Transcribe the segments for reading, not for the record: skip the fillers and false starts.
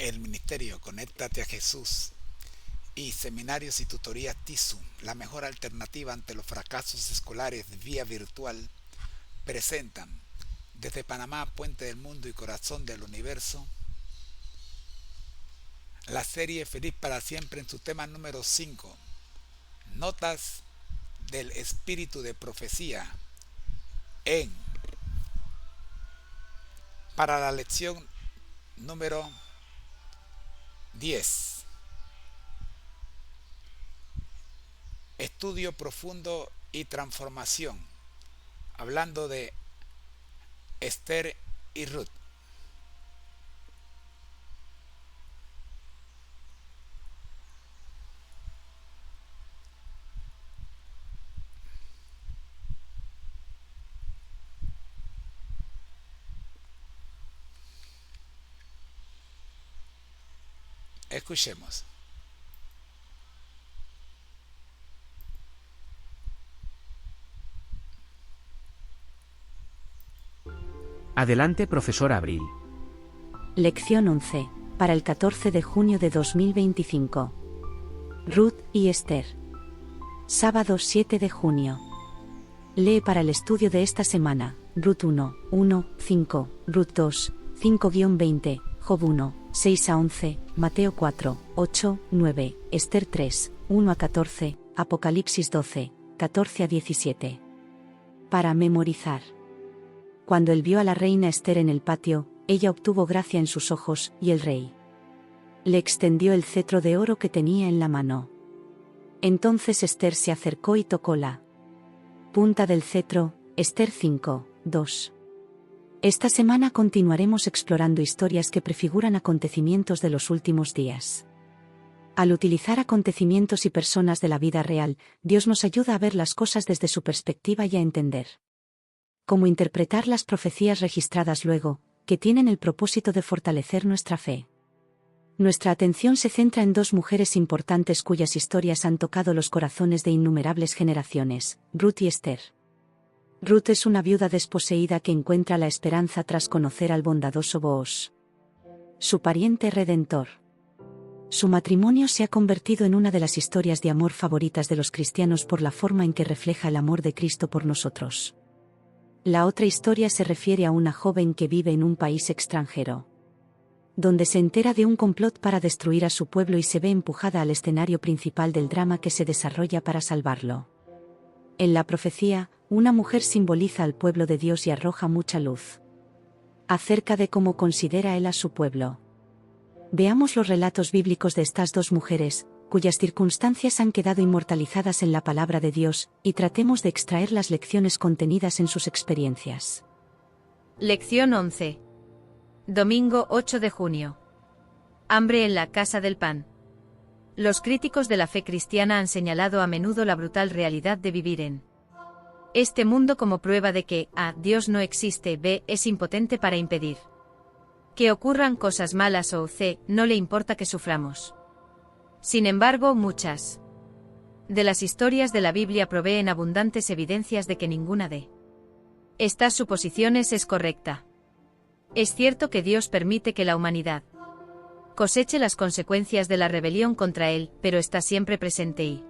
el ministerio Conéctate a Jesús y seminarios y tutorías TISU, la mejor alternativa ante los fracasos escolares vía virtual, presentan desde Panamá, Puente del Mundo y Corazón del Universo, la serie Feliz para Siempre en su tema número 5, Notas del Espíritu de Profecía, para la lección número 10. Estudio profundo y transformación, hablando de Esther y Ruth. Escuchemos. Adelante, profesor Abril. Lección 11, para el 14 de junio de 2025. Ruth y Esther. Sábado 7 de junio. Lee para el estudio de esta semana, Ruth 1, 1, 5, Ruth 2, 5-20, Job 1, 6-11, Mateo 4, 8, 9, Esther 3, 1-14, Apocalipsis 12, 14-17. Para memorizar. Cuando él vio a la reina Esther en el patio, ella obtuvo gracia en sus ojos, y el rey le extendió el cetro de oro que tenía en la mano. Entonces Esther se acercó y tocó la punta del cetro. Esther 5, 2. Esta semana continuaremos explorando historias que prefiguran acontecimientos de los últimos días. Al utilizar acontecimientos y personas de la vida real, Dios nos ayuda a ver las cosas desde su perspectiva y a entender cómo interpretar las profecías registradas luego, que tienen el propósito de fortalecer nuestra fe. Nuestra atención se centra en dos mujeres importantes cuyas historias han tocado los corazones de innumerables generaciones, Ruth y Esther. Ruth es una viuda desposeída que encuentra la esperanza tras conocer al bondadoso Booz, su pariente redentor. Su matrimonio se ha convertido en una de las historias de amor favoritas de los cristianos por la forma en que refleja el amor de Cristo por nosotros. La otra historia se refiere a una joven que vive en un país extranjero, donde se entera de un complot para destruir a su pueblo y se ve empujada al escenario principal del drama que se desarrolla para salvarlo. En la profecía, una mujer simboliza al pueblo de Dios y arroja mucha luz acerca de cómo considera él a su pueblo. Veamos los relatos bíblicos de estas dos mujeres, cuyas circunstancias han quedado inmortalizadas en la palabra de Dios, y tratemos de extraer las lecciones contenidas en sus experiencias. Lección 11. Domingo 8 de junio. Hambre en la casa del pan. Los críticos de la fe cristiana han señalado a menudo la brutal realidad de vivir en este mundo como prueba de que A. Dios no existe, B. es impotente para impedir que ocurran cosas malas o C. no le importa que suframos. Sin embargo, muchas de las historias de la Biblia proveen abundantes evidencias de que ninguna de estas suposiciones es correcta. Es cierto que Dios permite que la humanidad coseche las consecuencias de la rebelión contra Él, pero está siempre presente y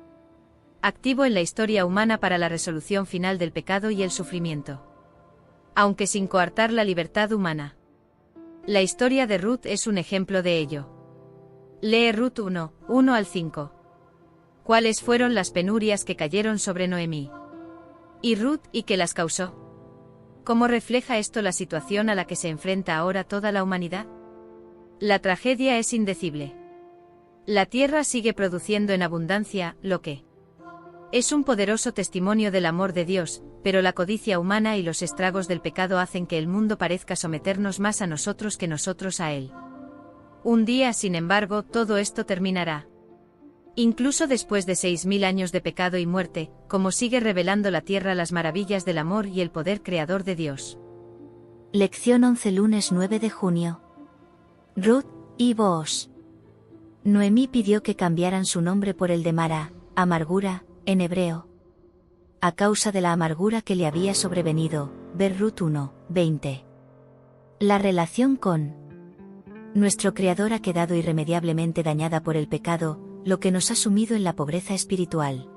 activo en la historia humana para la resolución final del pecado y el sufrimiento, aunque sin coartar la libertad humana. La historia de Ruth es un ejemplo de ello. Lee Ruth 1, 1-5. ¿Cuáles fueron las penurias que cayeron sobre Noemí y Ruth y que las causó? ¿Cómo refleja esto la situación a la que se enfrenta ahora toda la humanidad? La tragedia es indecible. La tierra sigue produciendo en abundancia, lo que es un poderoso testimonio del amor de Dios, pero la codicia humana y los estragos del pecado hacen que el mundo parezca someternos más a nosotros que nosotros a él. Un día, sin embargo, todo esto terminará. Incluso después de 6000 años de pecado y muerte, como sigue revelando la tierra las maravillas del amor y el poder creador de Dios. Lección 11, lunes 9 de junio. Ruth y Booz. Noemí pidió que cambiaran su nombre por el de Mara, amargura, en hebreo. A causa de la amargura que le había sobrevenido, ver Ruth 1, 20. La relación con Nuestro Creador ha quedado irremediablemente dañada por el pecado, lo que nos ha sumido en la pobreza espiritual.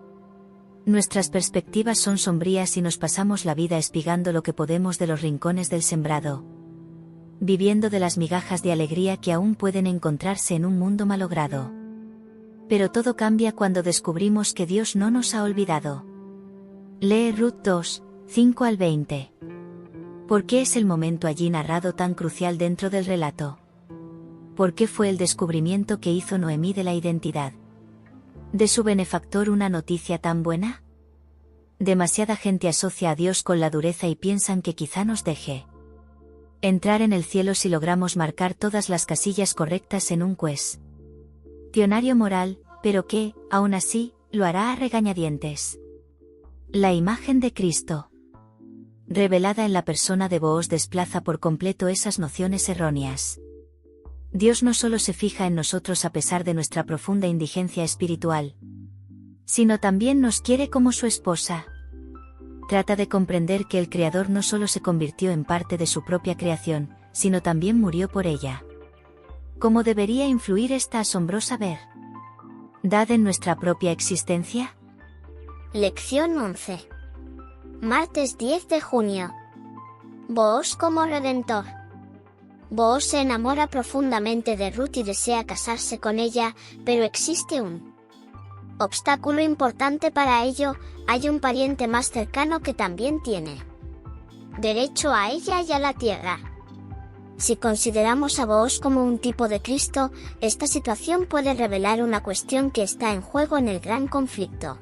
Nuestras perspectivas son sombrías y nos pasamos la vida espigando lo que podemos de los rincones del sembrado, viviendo de las migajas de alegría que aún pueden encontrarse en un mundo malogrado. Pero todo cambia cuando descubrimos que Dios no nos ha olvidado. Lee Ruth 2, 5 al 20. ¿Por qué es el momento allí narrado tan crucial dentro del relato? ¿Por qué fue el descubrimiento que hizo Noemí de la identidad de su benefactor una noticia tan buena? Demasiada gente asocia a Dios con la dureza y piensan que quizá nos deje entrar en el cielo si logramos marcar todas las casillas correctas en un cuestionario moral, pero que, aún así, lo hará a regañadientes. La imagen de Cristo, revelada en la persona de Booz, desplaza por completo esas nociones erróneas. Dios no solo se fija en nosotros a pesar de nuestra profunda indigencia espiritual, sino también nos quiere como su esposa. Trata de comprender que el Creador no solo se convirtió en parte de su propia creación, sino también murió por ella. ¿Cómo debería influir esta asombrosa verdad en nuestra propia existencia? Lección 11. Martes 10 de junio. Booz como redentor. Booz se enamora profundamente de Ruth y desea casarse con ella, pero existe un obstáculo importante para ello: hay un pariente más cercano que también tiene derecho a ella y a la tierra. Si consideramos a Booz como un tipo de Cristo, esta situación puede revelar una cuestión que está en juego en el gran conflicto.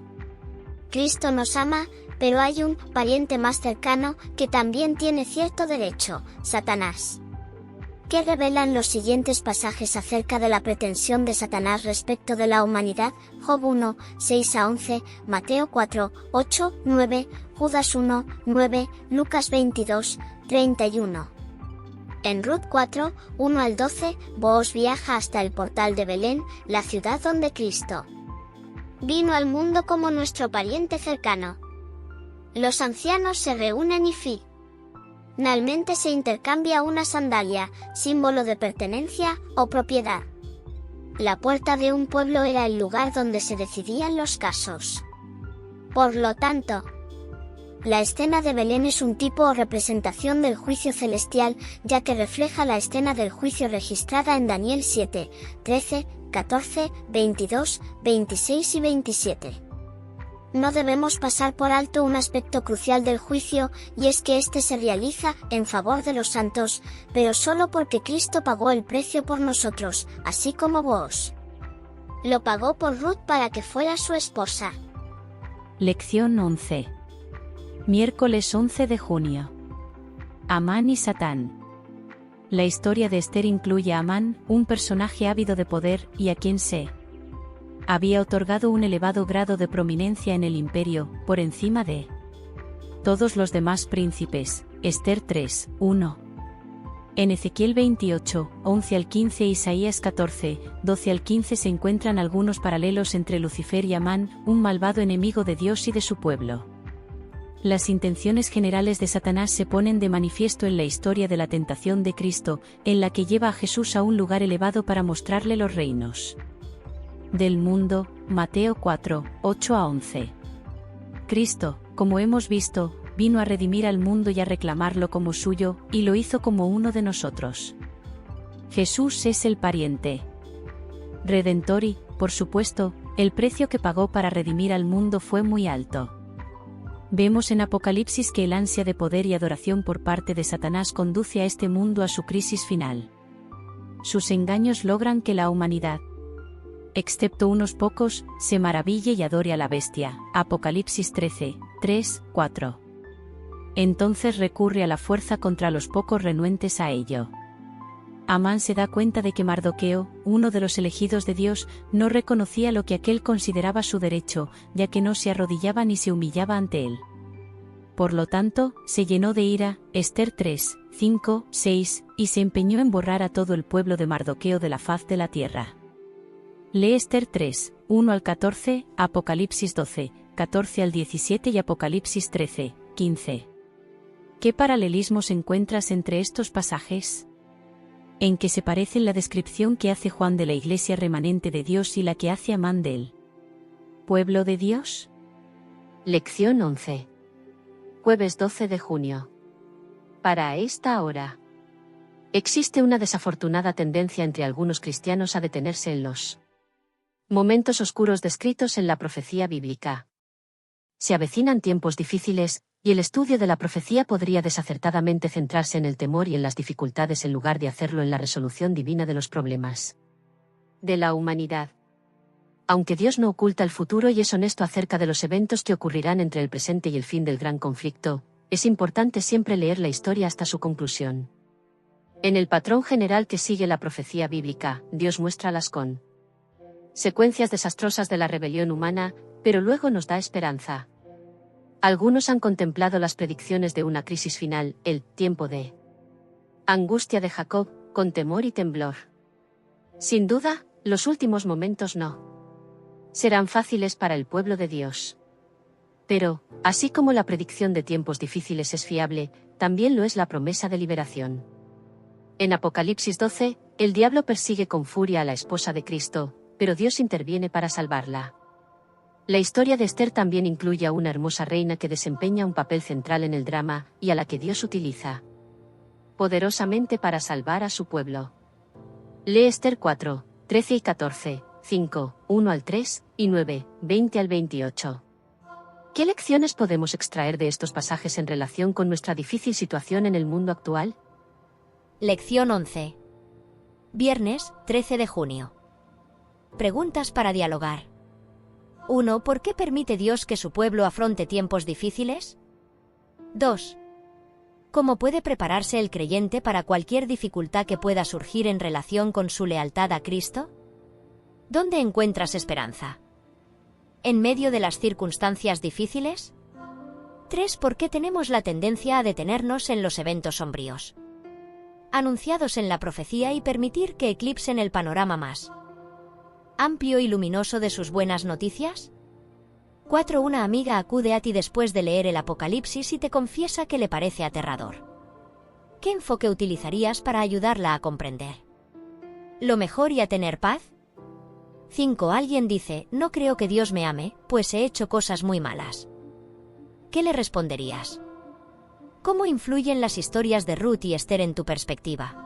Cristo nos ama, pero hay un pariente más cercano que también tiene cierto derecho: Satanás. ¿Qué revelan los siguientes pasajes acerca de la pretensión de Satanás respecto de la humanidad? Job 1, 6 a 11, Mateo 4, 8, 9, Judas 1, 9, Lucas 22, 31. En Ruth 4, 1 al 12, Booz viaja hasta el portal de Belén, la ciudad donde Cristo vino al mundo como nuestro pariente cercano. Los ancianos se reúnen y finalmente se intercambia una sandalia, símbolo de pertenencia o propiedad. La puerta de un pueblo era el lugar donde se decidían los casos. Por lo tanto, la escena de Belén es un tipo o representación del juicio celestial, ya que refleja la escena del juicio registrada en Daniel 7, 13, 14, 22, 26 y 27. No debemos pasar por alto un aspecto crucial del juicio, y es que éste se realiza en favor de los santos, pero solo porque Cristo pagó el precio por nosotros, así como Booz lo pagó por Ruth para que fuera su esposa. Lección 11. Miércoles 11 de junio. Amán y Satán. La historia de Esther incluye a Amán, un personaje ávido de poder, y a quien se había otorgado un elevado grado de prominencia en el imperio, por encima de todos los demás príncipes. Esther 3, 1. En Ezequiel 28, 11 al 15 e Isaías 14, 12 al 15 se encuentran algunos paralelos entre Lucifer y Amán, un malvado enemigo de Dios y de su pueblo. Las intenciones generales de Satanás se ponen de manifiesto en la historia de la tentación de Cristo, en la que lleva a Jesús a un lugar elevado para mostrarle los reinos del mundo. Mateo 4, 8 a 11. Cristo, como hemos visto, vino a redimir al mundo y a reclamarlo como suyo, y lo hizo como uno de nosotros. Jesús es el pariente redentor y, por supuesto, el precio que pagó para redimir al mundo fue muy alto. Vemos en Apocalipsis que el ansia de poder y adoración por parte de Satanás conduce a este mundo a su crisis final. Sus engaños logran que la humanidad, excepto unos pocos, se maraville y adore a la bestia. Apocalipsis 13, 3, 4. Entonces recurre a la fuerza contra los pocos renuentes a ello. Amán se da cuenta de que Mardoqueo, uno de los elegidos de Dios, no reconocía lo que aquel consideraba su derecho, ya que no se arrodillaba ni se humillaba ante él. Por lo tanto, se llenó de ira. Esther 3, 5, 6, y se empeñó en borrar a todo el pueblo de Mardoqueo de la faz de la tierra. Lee Esther 3, 1 al 14, Apocalipsis 12, 14 al 17 y Apocalipsis 13, 15. ¿Qué paralelismos encuentras entre estos pasajes? ¿En qué se parecen la descripción que hace Juan de la Iglesia remanente de Dios y la que hace Amán del pueblo de Dios? Lección 11. Jueves 12 de junio. Para esta hora. Existe una desafortunada tendencia entre algunos cristianos a detenerse en los momentos oscuros descritos en la profecía bíblica. Se avecinan tiempos difíciles, y el estudio de la profecía podría desacertadamente centrarse en el temor y en las dificultades en lugar de hacerlo en la resolución divina de los problemas de la humanidad. Aunque Dios no oculta el futuro y es honesto acerca de los eventos que ocurrirán entre el presente y el fin del gran conflicto, es importante siempre leer la historia hasta su conclusión. En el patrón general que sigue la profecía bíblica, Dios muestra las consecuencias desastrosas de la rebelión humana, pero luego nos da esperanza. Algunos han contemplado las predicciones de una crisis final, el tiempo de angustia de Jacob, con temor y temblor. Sin duda, los últimos momentos no serán fáciles para el pueblo de Dios. Pero, así como la predicción de tiempos difíciles es fiable, también lo es la promesa de liberación. En Apocalipsis 12, el diablo persigue con furia a la esposa de Cristo, pero Dios interviene para salvarla. La historia de Esther también incluye a una hermosa reina que desempeña un papel central en el drama, y a la que Dios utiliza poderosamente para salvar a su pueblo. Lee Esther 4, 13 y 14, 5, 1 al 3, y 9, 20 al 28. ¿Qué lecciones podemos extraer de estos pasajes en relación con nuestra difícil situación en el mundo actual? Lección 11. Viernes, 13 de junio. Preguntas para dialogar. 1. ¿Por qué permite Dios que su pueblo afronte tiempos difíciles? 2. ¿Cómo puede prepararse el creyente para cualquier dificultad que pueda surgir en relación con su lealtad a Cristo? ¿Dónde encuentras esperanza? ¿En medio de las circunstancias difíciles? 3. ¿Por qué tenemos la tendencia a detenernos en los eventos sombríos anunciados en la profecía y permitir que eclipsen el panorama más amplio y luminoso de sus buenas noticias? 4. Una amiga acude a ti después de leer el Apocalipsis y te confiesa que le parece aterrador. ¿Qué enfoque utilizarías para ayudarla a comprender lo mejor y a tener paz? 5. Alguien dice, no creo que Dios me ame, pues he hecho cosas muy malas. ¿Qué le responderías? ¿Cómo influyen las historias de Ruth y Esther en tu perspectiva?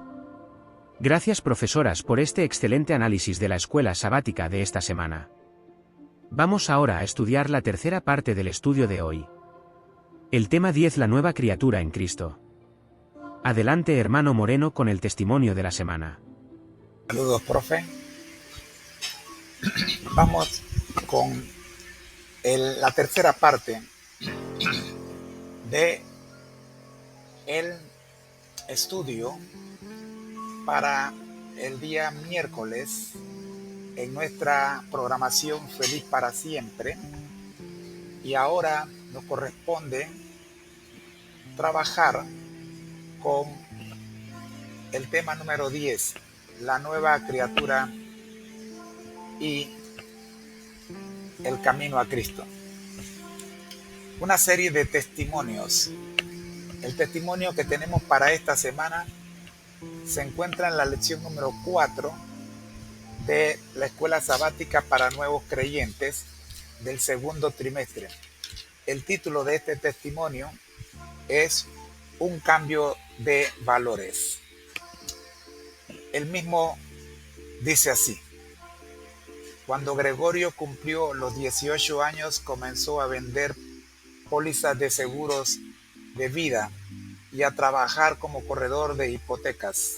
Gracias, profesoras, por este excelente análisis de la escuela sabática de esta semana. Vamos ahora a estudiar la tercera parte del estudio de hoy. El tema 10, la nueva criatura en Cristo. Adelante, hermano Moreno, con el testimonio de la semana. Saludos, profe. Vamos con la tercera parte de el estudio para el día miércoles en nuestra programación Feliz para Siempre, y ahora nos corresponde trabajar con el tema número 10, la nueva criatura y el camino a Cristo. Una serie de testimonios. El testimonio que tenemos para esta semana se encuentra en la lección número 4 de la escuela sabática para nuevos creyentes del segundo trimestre. El título de este testimonio es Un cambio de valores. El mismo dice así: cuando Gregorio cumplió los 18 años, comenzó a vender pólizas de seguros de vida y a trabajar como corredor de hipotecas.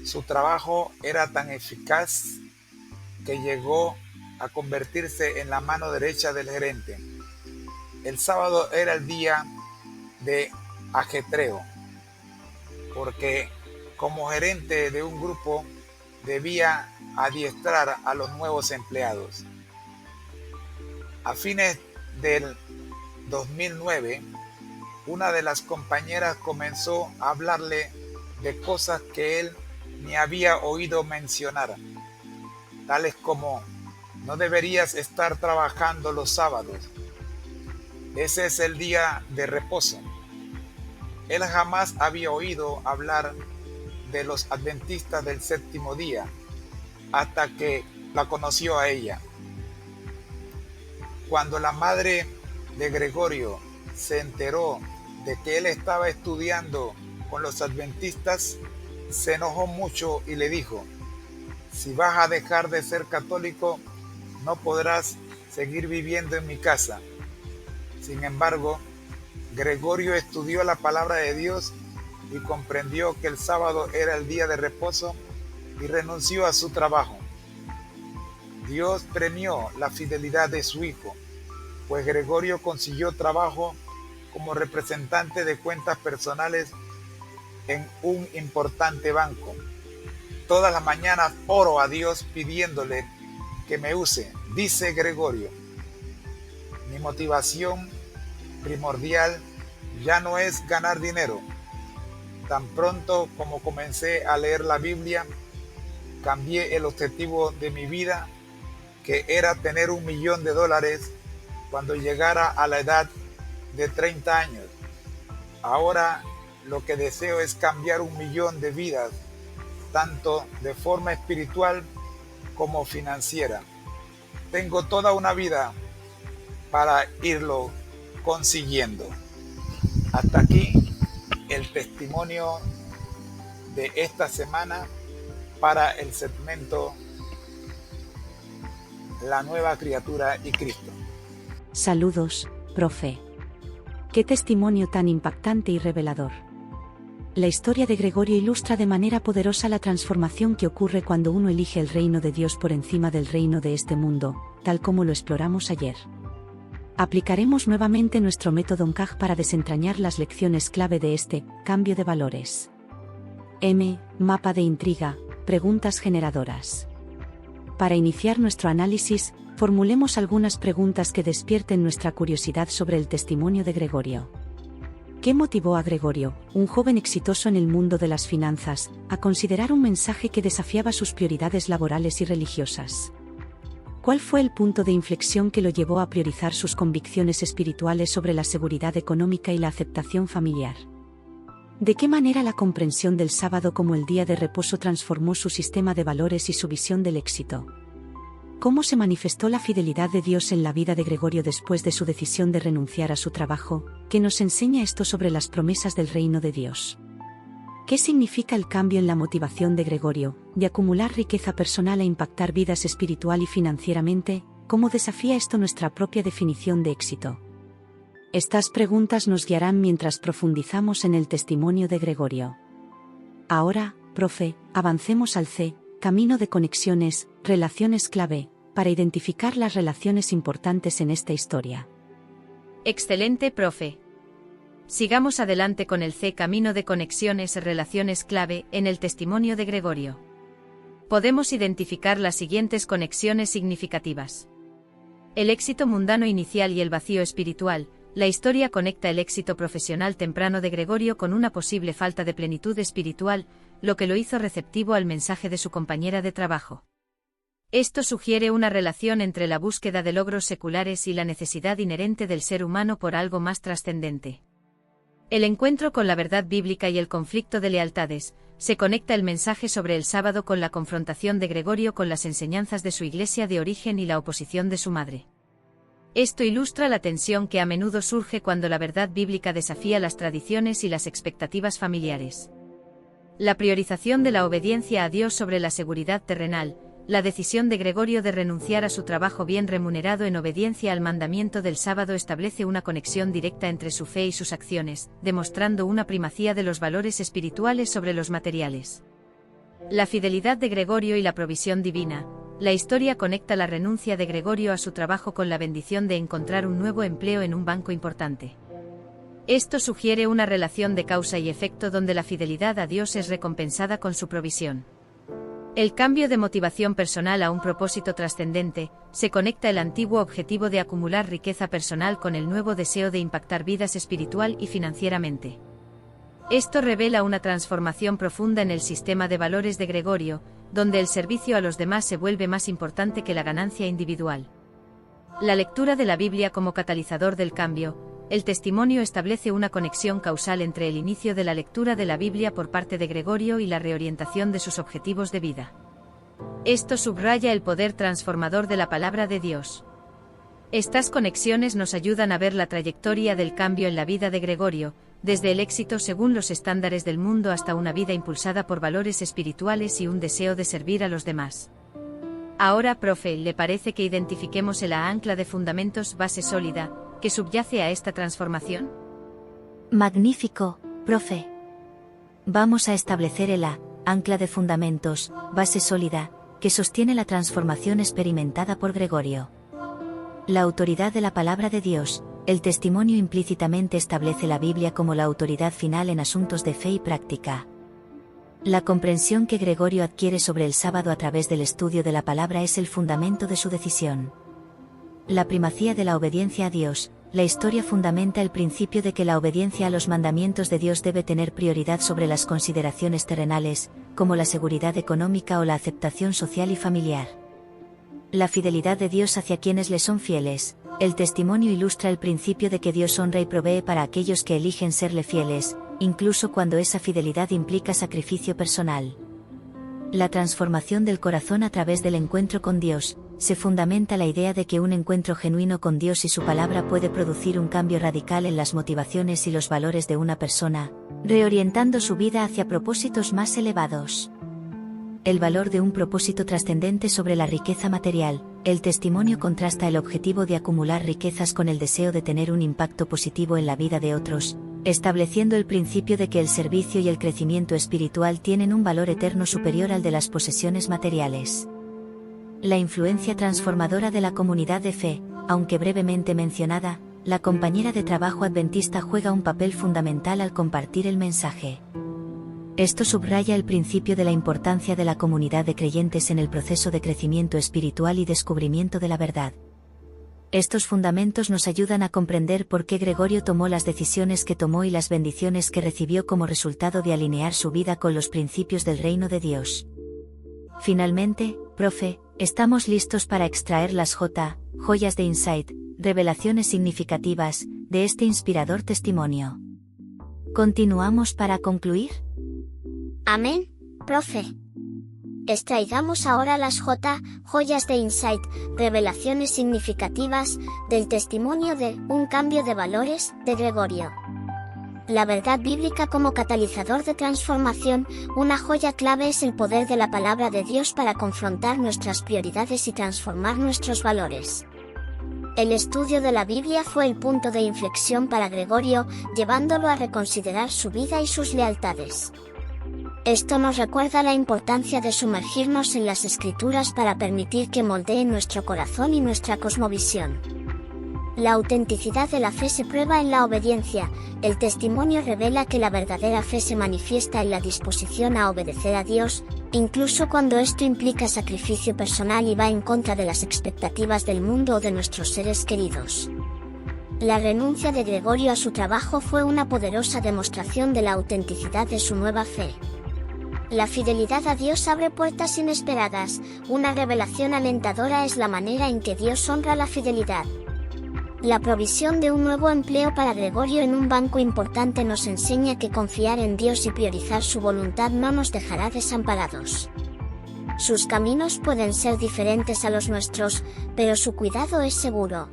Su trabajo era tan eficaz que llegó a convertirse en la mano derecha del gerente. El sábado era el día de ajetreo, porque como gerente de un grupo debía adiestrar a los nuevos empleados. A fines del 2009, una de las compañeras comenzó a hablarle de cosas que él ni había oído mencionar, tales como: no deberías estar trabajando los sábados, ese es el día de reposo. Él jamás había oído hablar de los adventistas del séptimo día, hasta que la conoció a ella. Cuando la madre de Gregorio se enteró de que él estaba estudiando con los adventistas, se enojó mucho y le dijo: si vas a dejar de ser católico, no podrás seguir viviendo en mi casa. Sin embargo, Gregorio estudió la palabra de Dios y comprendió que el sábado era el día de reposo y renunció a su trabajo. Dios premió la fidelidad de su hijo, pues Gregorio consiguió trabajo como representante de cuentas personales en un importante banco. Todas las mañanas oro a Dios pidiéndole que me use, dice Gregorio. Mi motivación primordial ya no es ganar dinero. Tan pronto como comencé a leer la Biblia, cambié el objetivo de mi vida, que era tener $1 millón cuando llegara a la edad de 30 años. Ahora lo que deseo es cambiar 1 millón de vidas, tanto de forma espiritual como financiera. Tengo toda una vida para irlo consiguiendo. Hasta aquí el testimonio de esta semana para el segmento La nueva criatura y Cristo. Saludos, profe. Qué testimonio tan impactante y revelador. La historia de Gregorio ilustra de manera poderosa la transformación que ocurre cuando uno elige el reino de Dios por encima del reino de este mundo, tal como lo exploramos ayer. Aplicaremos nuevamente nuestro método NCAG para desentrañar las lecciones clave de este cambio de valores. Mapa de intriga, preguntas generadoras. Para iniciar nuestro análisis, formulemos algunas preguntas que despierten nuestra curiosidad sobre el testimonio de Gregorio. ¿Qué motivó a Gregorio, un joven exitoso en el mundo de las finanzas, a considerar un mensaje que desafiaba sus prioridades laborales y religiosas? ¿Cuál fue el punto de inflexión que lo llevó a priorizar sus convicciones espirituales sobre la seguridad económica y la aceptación familiar? ¿De qué manera la comprensión del sábado como el día de reposo transformó su sistema de valores y su visión del éxito? ¿Cómo se manifestó la fidelidad de Dios en la vida de Gregorio después de su decisión de renunciar a su trabajo? ¿Qué nos enseña esto sobre las promesas del reino de Dios? ¿Qué significa el cambio en la motivación de Gregorio, de acumular riqueza personal a impactar vidas espiritual y financieramente? ¿Cómo desafía esto nuestra propia definición de éxito? Estas preguntas nos guiarán mientras profundizamos en el testimonio de Gregorio. Ahora, profe, avancemos al camino de conexiones, relaciones clave, para identificar las relaciones importantes en esta historia. Excelente, profe. Sigamos adelante con el camino de conexiones, relaciones clave, en el testimonio de Gregorio. Podemos identificar las siguientes conexiones significativas. El éxito mundano inicial y el vacío espiritual. La historia conecta el éxito profesional temprano de Gregorio con una posible falta de plenitud espiritual, lo que lo hizo receptivo al mensaje de su compañera de trabajo. Esto sugiere una relación entre la búsqueda de logros seculares y la necesidad inherente del ser humano por algo más trascendente. El encuentro con la verdad bíblica y el conflicto de lealtades. Se conecta el mensaje sobre el sábado con la confrontación de Gregorio con las enseñanzas de su iglesia de origen y la oposición de su madre. Esto ilustra la tensión que a menudo surge cuando la verdad bíblica desafía las tradiciones y las expectativas familiares. La priorización de la obediencia a Dios sobre la seguridad terrenal. La decisión de Gregorio de renunciar a su trabajo bien remunerado en obediencia al mandamiento del sábado establece una conexión directa entre su fe y sus acciones, demostrando una primacía de los valores espirituales sobre los materiales. La fidelidad de Gregorio y la provisión divina. La historia conecta la renuncia de Gregorio a su trabajo con la bendición de encontrar un nuevo empleo en un banco importante. Esto sugiere una relación de causa y efecto donde la fidelidad a Dios es recompensada con su provisión. El cambio de motivación personal a un propósito trascendente. Se conecta el antiguo objetivo de acumular riqueza personal con el nuevo deseo de impactar vidas espiritual y financieramente. Esto revela una transformación profunda en el sistema de valores de Gregorio, donde el servicio a los demás se vuelve más importante que la ganancia individual. La lectura de la Biblia como catalizador del cambio. el testimonio establece una conexión causal entre el inicio de la lectura de la Biblia por parte de Gregorio y la reorientación de sus objetivos de vida. Esto subraya el poder transformador de la palabra de Dios. Estas conexiones nos ayudan a ver la trayectoria del cambio en la vida de Gregorio, desde el éxito según los estándares del mundo hasta una vida impulsada por valores espirituales y un deseo de servir a los demás. Ahora, profe, ¿le parece que identifiquemos el ancla de fundamentos base sólida, que subyace a esta transformación? Magnífico, profe. Vamos a establecer el ancla de fundamentos, base sólida, que sostiene la transformación experimentada por Gregorio. La autoridad de la palabra de Dios. El testimonio implícitamente establece la Biblia como la autoridad final en asuntos de fe y práctica. La comprensión que Gregorio adquiere sobre el sábado a través del estudio de la palabra es el fundamento de su decisión. La primacía de la obediencia a Dios. La historia fundamenta el principio de que la obediencia a los mandamientos de Dios debe tener prioridad sobre las consideraciones terrenales, como la seguridad económica o la aceptación social y familiar. La fidelidad de Dios hacia quienes le son fieles. El testimonio ilustra el principio de que Dios honra y provee para aquellos que eligen serle fieles, incluso cuando esa fidelidad implica sacrificio personal. La transformación del corazón a través del encuentro con Dios. Se fundamenta la idea de que un encuentro genuino con Dios y su palabra puede producir un cambio radical en las motivaciones y los valores de una persona, reorientando su vida hacia propósitos más elevados. El valor de un propósito trascendente sobre la riqueza material. El testimonio contrasta el objetivo de acumular riquezas con el deseo de tener un impacto positivo en la vida de otros, estableciendo el principio de que el servicio y el crecimiento espiritual tienen un valor eterno superior al de las posesiones materiales. La influencia transformadora de la comunidad de fe. Aunque brevemente mencionada, la compañera de trabajo adventista juega un papel fundamental al compartir el mensaje. Esto subraya el principio de la importancia de la comunidad de creyentes en el proceso de crecimiento espiritual y descubrimiento de la verdad. Estos fundamentos nos ayudan a comprender por qué Gregorio tomó las decisiones que tomó y las bendiciones que recibió como resultado de alinear su vida con los principios del reino de Dios. Finalmente, profe, estamos listos para extraer las joyas de insight, revelaciones significativas, de este inspirador testimonio. ¿Continuamos para concluir? Amén, profe. Extraigamos ahora las joyas de insight, revelaciones significativas, del testimonio de un cambio de valores, de Gregorio. La verdad bíblica como catalizador de transformación. Una joya clave es el poder de la palabra de Dios para confrontar nuestras prioridades y transformar nuestros valores. El estudio de la Biblia fue el punto de inflexión para Gregorio, llevándolo a reconsiderar su vida y sus lealtades. Esto nos recuerda la importancia de sumergirnos en las Escrituras para permitir que moldeen nuestro corazón y nuestra cosmovisión. La autenticidad de la fe se prueba en la obediencia. El testimonio revela que la verdadera fe se manifiesta en la disposición a obedecer a Dios, incluso cuando esto implica sacrificio personal y va en contra de las expectativas del mundo o de nuestros seres queridos. La renuncia de Gregorio a su trabajo fue una poderosa demostración de la autenticidad de su nueva fe. La fidelidad a Dios abre puertas inesperadas. Una revelación alentadora es la manera en que Dios honra la fidelidad. La provisión de un nuevo empleo para Gregorio en un banco importante nos enseña que confiar en Dios y priorizar su voluntad no nos dejará desamparados. Sus caminos pueden ser diferentes a los nuestros, pero su cuidado es seguro.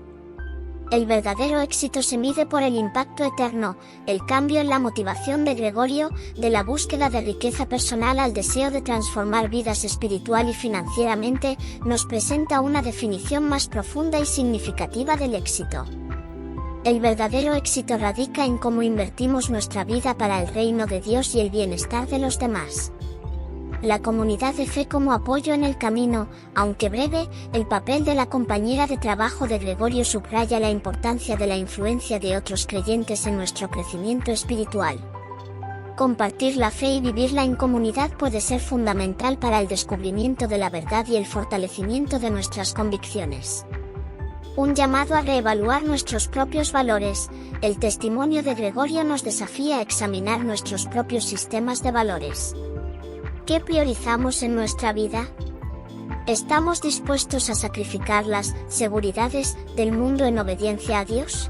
El verdadero éxito se mide por el impacto eterno. El cambio en la motivación de Gregorio, de la búsqueda de riqueza personal al deseo de transformar vidas espiritual y financieramente, nos presenta una definición más profunda y significativa del éxito. El verdadero éxito radica en cómo invertimos nuestra vida para el reino de Dios y el bienestar de los demás. La comunidad de fe como apoyo en el camino. Aunque breve, el papel de la compañera de trabajo de Gregorio subraya la importancia de la influencia de otros creyentes en nuestro crecimiento espiritual. Compartir la fe y vivirla en comunidad puede ser fundamental para el descubrimiento de la verdad y el fortalecimiento de nuestras convicciones. Un llamado a reevaluar nuestros propios valores. El testimonio de Gregorio nos desafía a examinar nuestros propios sistemas de valores. ¿Qué priorizamos en nuestra vida? ¿Estamos dispuestos a sacrificar las seguridades del mundo en obediencia a Dios?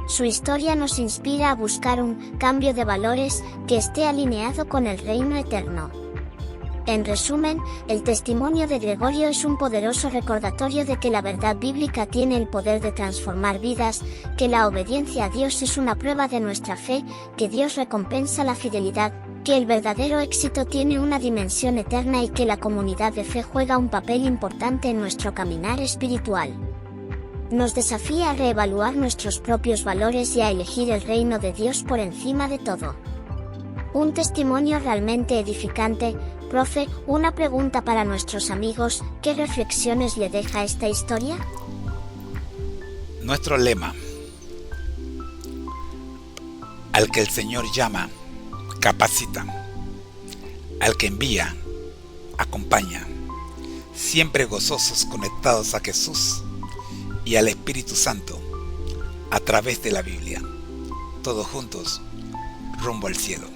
Su historia nos inspira a buscar un cambio de valores que esté alineado con el reino eterno. En resumen, el testimonio de Gregorio es un poderoso recordatorio de que la verdad bíblica tiene el poder de transformar vidas, que la obediencia a Dios es una prueba de nuestra fe, que Dios recompensa la fidelidad, que el verdadero éxito tiene una dimensión eterna y que la comunidad de fe juega un papel importante en nuestro caminar espiritual. Nos desafía a reevaluar nuestros propios valores y a elegir el reino de Dios por encima de todo. Un testimonio realmente edificante. Profe, una pregunta para nuestros amigos, ¿qué reflexiones le deja esta historia? Nuestro lema: al que el Señor llama, capacita; al que envía, acompaña. Siempre gozosos, conectados a Jesús y al Espíritu Santo a través de la Biblia. Todos juntos, rumbo al cielo.